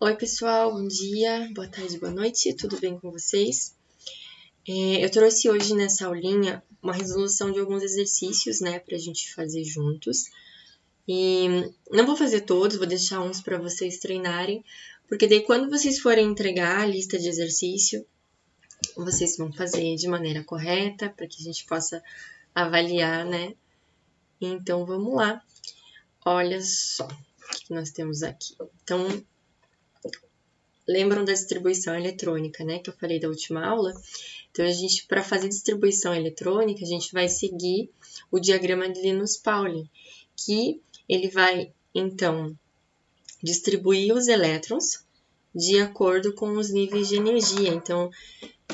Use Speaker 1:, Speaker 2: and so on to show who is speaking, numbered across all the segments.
Speaker 1: Oi, pessoal, bom dia, boa tarde, boa noite, tudo bem com vocês? Eu trouxe hoje nessa aulinha uma resolução de alguns exercícios, né, pra gente fazer juntos. E não vou fazer todos, vou deixar uns para vocês treinarem, porque daí quando vocês forem entregar a lista de exercício, vocês vão fazer de maneira correta, para que a gente possa avaliar, né? Então, vamos lá. Olha só o que nós temos aqui. Então, lembram da distribuição eletrônica, né, que eu falei da última aula? Então, para fazer distribuição eletrônica, a gente vai seguir o diagrama de Linus-Pauling, que ele vai, então, distribuir os elétrons de acordo com os níveis de energia. Então,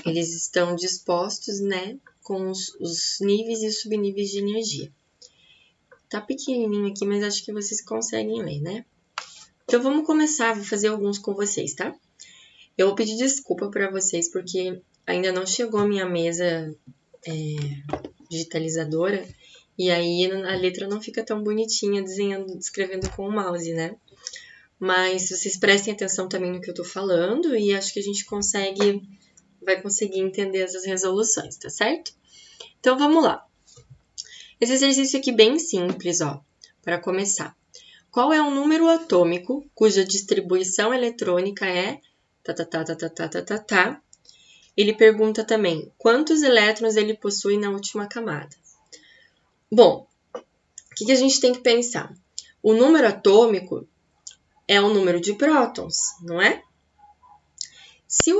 Speaker 1: eles estão dispostos, né, com os níveis e subníveis de energia. Tá pequenininho aqui, mas acho que vocês conseguem ler, né? Então, vamos começar, vou fazer alguns com vocês, tá? Eu vou pedir desculpa para vocês, porque ainda não chegou a minha mesa digitalizadora, e aí a letra não fica tão bonitinha escrevendo com o mouse, né? Mas vocês prestem atenção também no que eu tô falando, e acho que a gente vai conseguir entender essas resoluções, tá certo? Então, vamos lá. Esse exercício aqui bem simples, ó, para começar. Qual é o número atômico cuja distribuição eletrônica é Ele pergunta também quantos elétrons ele possui na última camada. Bom, o que a gente tem que pensar? O número atômico é o número de prótons, não é? Se o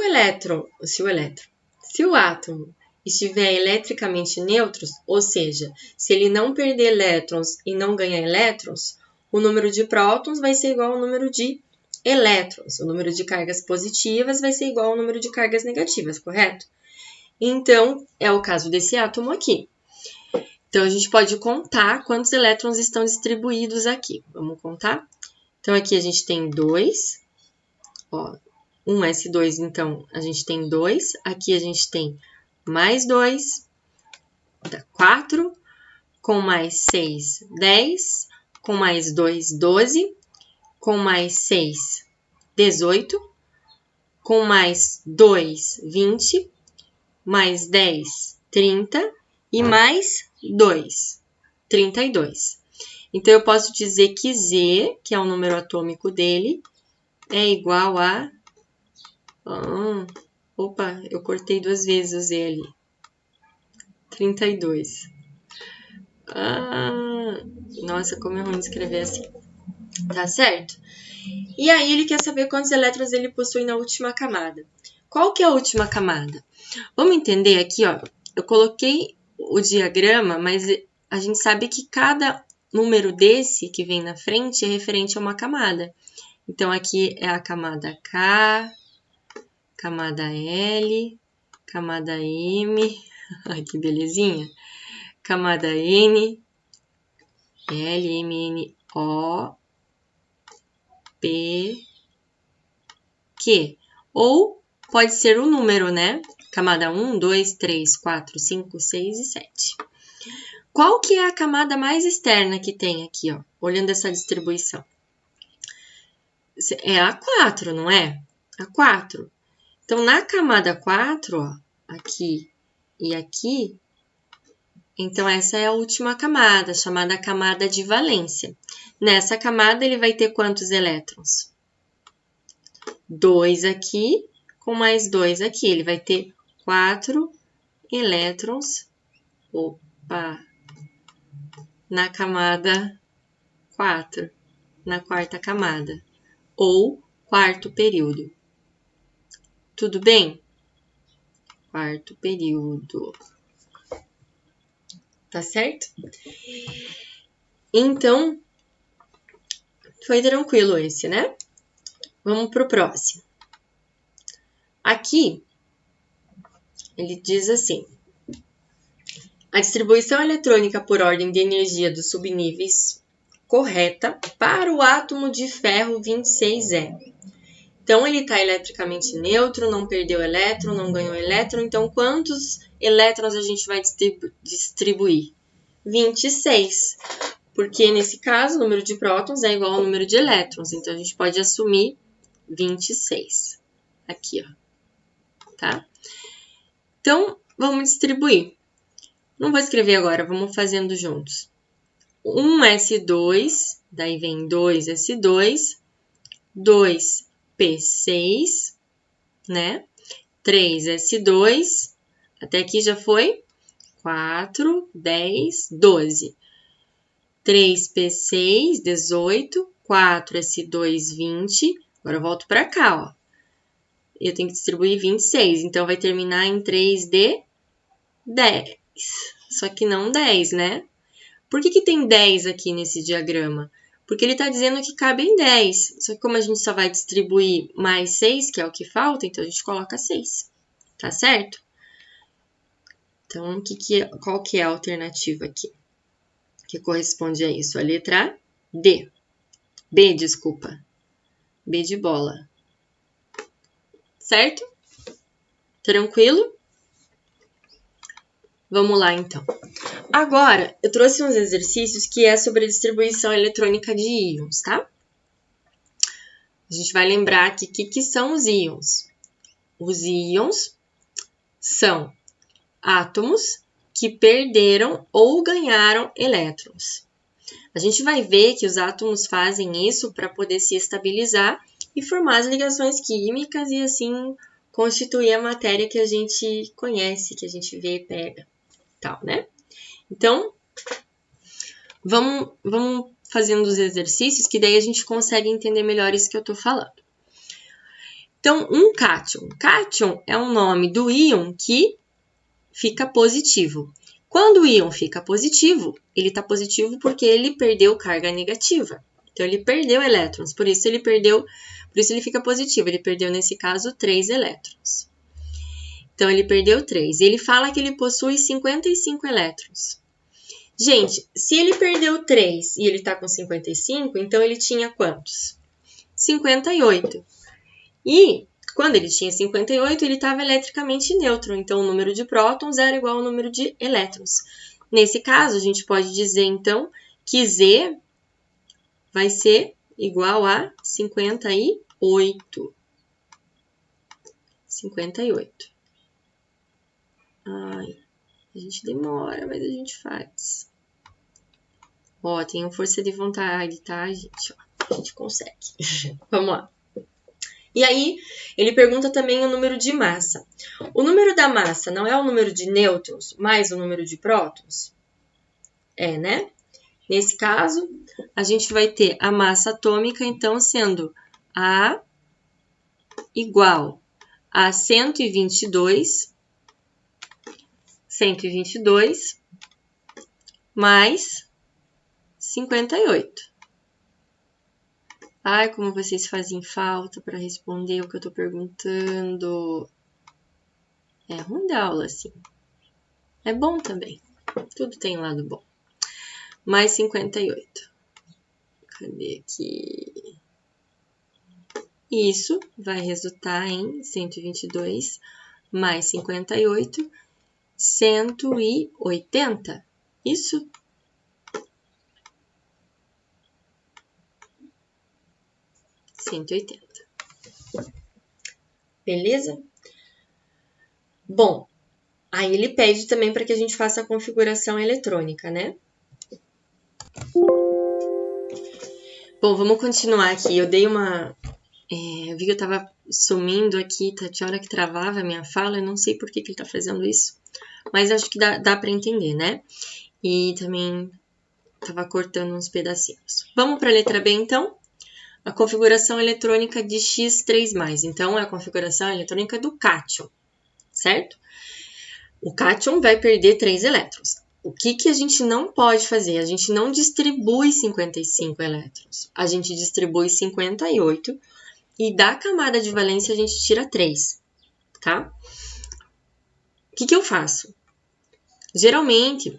Speaker 1: átomo estiver eletricamente neutro, ou seja, se ele não perder elétrons e não ganhar elétrons, o número de prótons vai ser igual ao número de elétrons. O número de cargas positivas vai ser igual ao número de cargas negativas, correto? Então, é o caso desse átomo aqui. Então, a gente pode contar quantos elétrons estão distribuídos aqui. Vamos contar? Então, aqui a gente tem 2. Ó, um S2, então, a gente tem 2. Aqui a gente tem mais 2, dá 4. Com mais 6, 10. Com mais 2, 12. Com mais 6, 18. Com mais 2, 20. Mais 10, 30. E mais 2, 32. Então, eu posso dizer que Z, que é o número atômico dele, é igual a... opa, eu cortei 2 vezes o Z ali. 32. Nossa, como é ruim escrever assim. Tá certo? E aí, ele quer saber quantos elétrons ele possui na última camada. Qual que é a última camada? Vamos entender aqui, ó. Eu coloquei o diagrama, mas a gente sabe que cada número desse que vem na frente é referente a uma camada. Então, aqui é a camada K, camada L, camada M, ai que belezinha, camada N, L, M, N, O, P, Q. Ou pode ser o número, né? Camada 1, 2, 3, 4, 5, 6 e 7. Qual que é a camada mais externa que tem aqui, ó? Olhando essa distribuição. É a 4, não é? A 4. Então, na camada 4, ó, aqui e aqui, então essa é a última camada, chamada camada de valência. Nessa camada, ele vai ter quantos elétrons? 2 aqui, com mais 2 aqui. Ele vai ter 4 elétrons, na camada 4, na quarta camada, ou quarto período. Tudo bem? Quarto período. Tá certo? Então, foi tranquilo esse, né? Vamos pro próximo. Aqui, ele diz assim: a distribuição eletrônica por ordem de energia dos subníveis correta para o átomo de ferro 26 é. Então, ele está eletricamente neutro, não perdeu elétron, não ganhou elétron. Então, quantos elétrons a gente vai distribuir? 26. Porque, nesse caso, o número de prótons é igual ao número de elétrons. Então, a gente pode assumir 26. Aqui, ó, tá? Então, vamos distribuir. Não vou escrever agora, vamos fazendo juntos. 1S2, daí vem 2S2, 2P6, né? 3S2, até aqui já foi 4, 10, 12. 3P6, 18, 4S2, 20. Agora eu volto para cá, ó. Eu tenho que distribuir 26, então vai terminar em 3D 10. Só que não 10, né? Por que tem 10 aqui nesse diagrama? Porque ele está dizendo que cabe em 10. Só que como a gente só vai distribuir mais 6, que é o que falta, então a gente coloca 6. Tá certo? Então, qual que é a alternativa aqui? Que corresponde a isso? A letra D. B, desculpa. B de bola. Certo? Tranquilo? Vamos lá, então. Agora, eu trouxe uns exercícios que é sobre a distribuição eletrônica de íons, tá? A gente vai lembrar aqui o que são os íons. Os íons são átomos que perderam ou ganharam elétrons. A gente vai ver que os átomos fazem isso para poder se estabilizar e formar as ligações químicas e assim constituir a matéria que a gente conhece, que a gente vê e pega, tal, né? Então, vamos fazendo os exercícios que daí a gente consegue entender melhor isso que eu tô falando. Então, um cátion. Cátion é o nome do íon que fica positivo. Quando o íon fica positivo, ele está positivo porque ele perdeu carga negativa. Então, ele perdeu elétrons, por isso ele fica positivo. Ele perdeu, nesse caso, 3 elétrons. Então, ele perdeu 3. Ele fala que ele possui 55 elétrons. Gente, se ele perdeu 3 e ele está com 55, então ele tinha quantos? 58. E quando ele tinha 58, ele estava eletricamente neutro, então o número de prótons era igual ao número de elétrons. Nesse caso, a gente pode dizer, então, que Z vai ser igual a 58. 58. Ai, a gente demora, mas a gente faz. Ó, tenho força de vontade, tá, gente? Ó, a gente consegue. Vamos lá. E aí, ele pergunta também o número de massa. O número da massa não é o número de nêutrons mais o número de prótons? É, né? Nesse caso, a gente vai ter a massa atômica, então, sendo A igual a 122 mais 58. Ai, como vocês fazem falta para responder o que eu tô perguntando. É ruim dar aula assim. É bom também. Tudo tem lado bom. Mais 58. Cadê aqui? Isso vai resultar em 122 mais 58, 180. Isso? Beleza? Bom, aí ele pede também para que a gente faça a configuração eletrônica, né? Bom, vamos continuar aqui. Eu dei uma... eu vi que eu tava sumindo aqui, tá? Tinha hora que travava a minha fala, eu não sei por que ele tá fazendo isso, mas acho que dá para entender, né? E também tava cortando uns pedacinhos. Vamos para a letra B, então? A configuração eletrônica de X3+. Então, é a configuração eletrônica do cátion, certo? O cátion vai perder 3 elétrons. O que a gente não pode fazer? A gente não distribui 55 elétrons. A gente distribui 58 e da camada de valência a gente tira 3, tá? O que eu faço? Geralmente,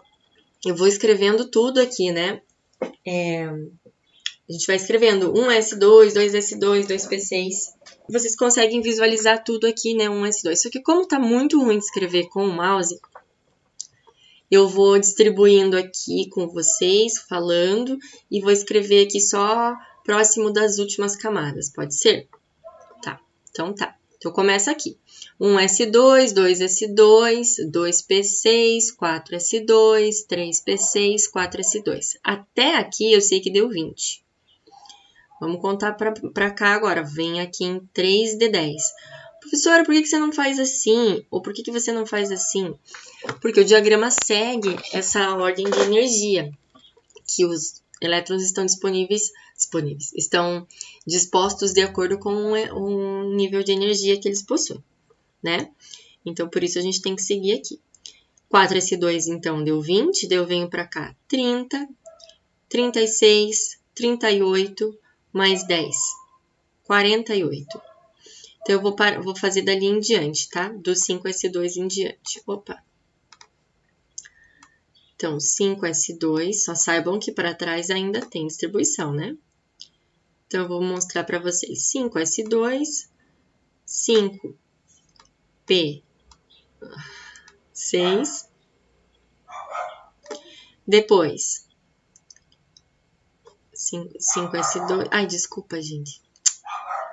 Speaker 1: eu vou escrevendo tudo aqui, né? A gente vai escrevendo 1S2, 2S2, 2P6. Vocês conseguem visualizar tudo aqui, né? 1S2. Só que como tá muito ruim de escrever com o mouse, eu vou distribuindo aqui com vocês, falando, e vou escrever aqui só próximo das últimas camadas, pode ser? Então, tá. Então, começa aqui. 1s2, 2s2, 2p6, 4s2, 3p6, 4s2. Até aqui eu sei que deu 20. Vamos contar para cá agora. Vem aqui em 3d10. Professora, por que você não faz assim? Ou por que você não faz assim? Porque o diagrama segue essa ordem de energia, que os elétrons estão estão dispostos de acordo com o nível de energia que eles possuem, né? Então, por isso a gente tem que seguir aqui. 4s2, então, deu 20, daí eu venho para cá 30, 36, 38, mais 10, 48. Então, eu vou fazer dali em diante, tá? Do 5s2 em diante. Opa! Então, 5s2, só saibam que para trás ainda tem distribuição, né? Então, eu vou mostrar para vocês. 5s2, 5p6. Depois, 5s2. Ai, desculpa, gente.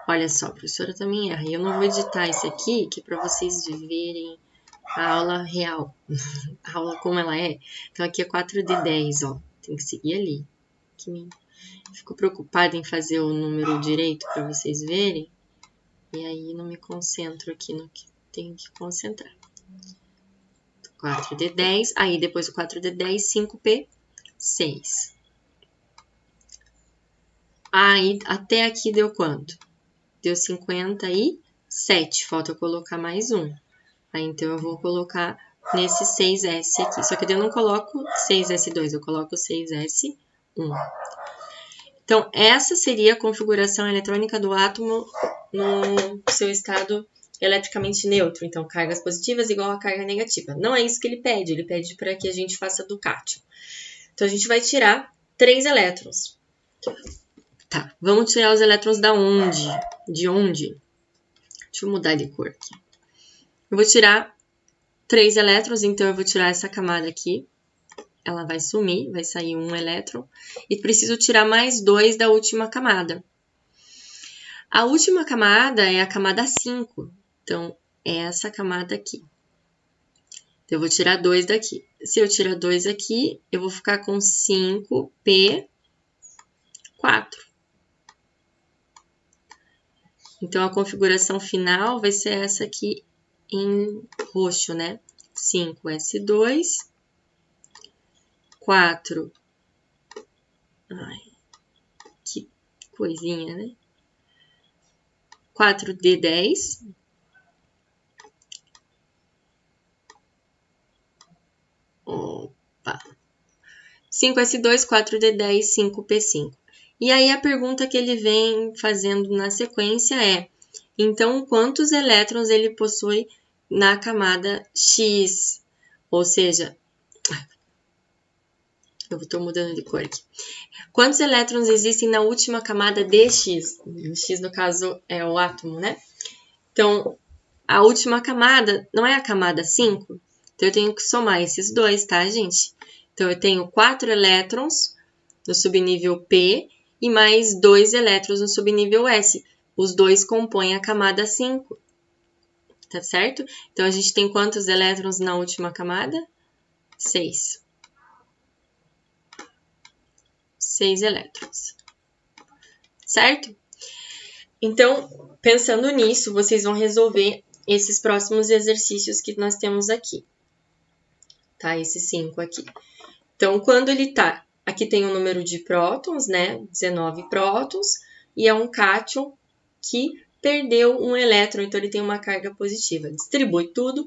Speaker 1: Olha só, a professora também erra. E eu não vou editar esse aqui, que é para vocês verem a aula real. A aula como ela é. Então, aqui é 4d10, ó. Tem que seguir ali. Fico preocupada em fazer o número direito para vocês verem. E aí, não me concentro aqui no que tenho que concentrar. 4d10. Aí, depois do 4d10, 5p6. Aí, até aqui deu quanto? Deu 57. Falta eu colocar mais um. Aí, então, eu vou colocar nesse 6S aqui. Só que eu não coloco 6S2, eu coloco 6S1. Então, essa seria a configuração eletrônica do átomo no seu estado eletricamente neutro. Então, cargas positivas igual a carga negativa. Não é isso que ele pede para que a gente faça do cátion. Então, a gente vai tirar 3 elétrons. Tá, vamos tirar os elétrons da onde? De onde? Deixa eu mudar de cor aqui. Eu vou tirar 3 elétrons, então eu vou tirar essa camada aqui. Ela vai sumir, vai sair um elétron. E preciso tirar mais 2 da última camada. A última camada é a camada 5. Então, é essa camada aqui. Então, eu vou tirar 2 daqui. Se eu tirar 2 aqui, eu vou ficar com 5p4. Então, a configuração final vai ser essa aqui em roxo, né? 5s2, 4. Ai, que coisinha, né? 4d10. Opa. 5s2, 4d10, 5p5. E aí a pergunta que ele vem fazendo na sequência é: então, quantos elétrons ele possui na camada X? Ou seja, eu estou mudando de cor aqui. Quantos elétrons existem na última camada de X? O X, no caso, é o átomo, né? Então, a última camada não é a camada 5? Então, eu tenho que somar esses dois, tá, gente? Então, eu tenho 4 elétrons no subnível P e mais 2 elétrons no subnível S. Os dois compõem a camada 5, tá certo? Então, a gente tem quantos elétrons na última camada? 6. 6 elétrons, certo? Então, pensando nisso, vocês vão resolver esses próximos exercícios que nós temos aqui, tá? Esses 5 aqui. Então, quando ele tá... Aqui tem o número de prótons, né? 19 prótons, e é um cátion que perdeu um elétron, então ele tem uma carga positiva. Distribui tudo,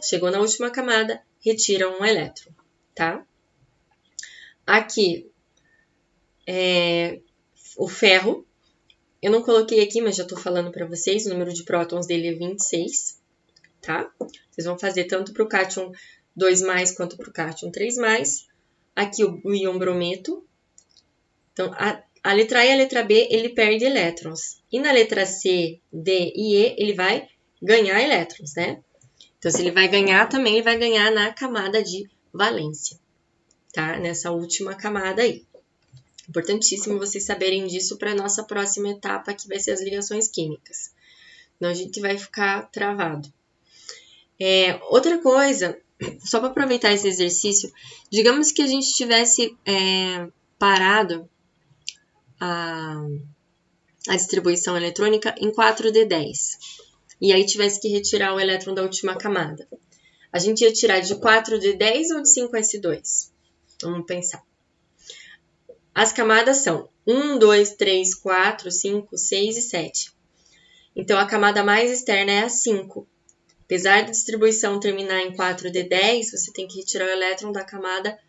Speaker 1: chegou na última camada, retira um elétron, tá? Aqui, o ferro, eu não coloquei aqui, mas já tô falando para vocês, o número de prótons dele é 26, tá? Vocês vão fazer tanto para o cátion 2+, quanto para o cátion 3+. Aqui o íon brometo. Então, a letra A e a letra B, ele perde elétrons. E na letra C, D e E, ele vai ganhar elétrons, né? Então, se ele vai ganhar, também ele vai ganhar na camada de valência, tá? Nessa última camada aí. Importantíssimo vocês saberem disso para a nossa próxima etapa, que vai ser as ligações químicas. senão a gente vai ficar travado. Outra coisa, só para aproveitar esse exercício, digamos que a gente tivesse parado a distribuição eletrônica em 4D10, e aí tivesse que retirar o elétron da última camada. A gente ia tirar de 4D10 ou de 5S2? Vamos pensar. As camadas são 1, 2, 3, 4, 5, 6 e 7. Então, a camada mais externa é a 5. Apesar da distribuição terminar em 4D10, você tem que retirar o elétron da camada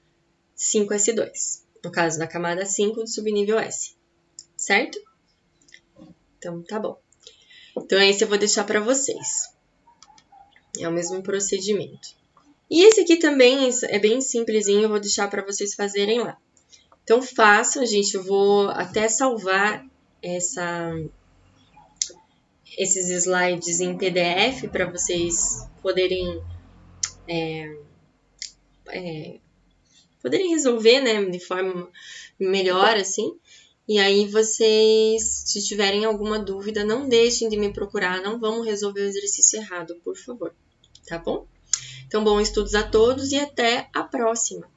Speaker 1: 5S2. No caso, da camada 5 do subnível S. Certo? Então, tá bom. Então, esse eu vou deixar para vocês. É o mesmo procedimento. E esse aqui também é bem simplesinho, eu vou deixar para vocês fazerem lá. Então, façam, gente. Eu vou até salvar esses slides em PDF para vocês poderem resolver, né, de forma melhor, assim. E aí, vocês, se tiverem alguma dúvida, não deixem de me procurar, não vamos resolver o exercício errado, por favor, tá bom? Então, bons estudos a todos e até a próxima!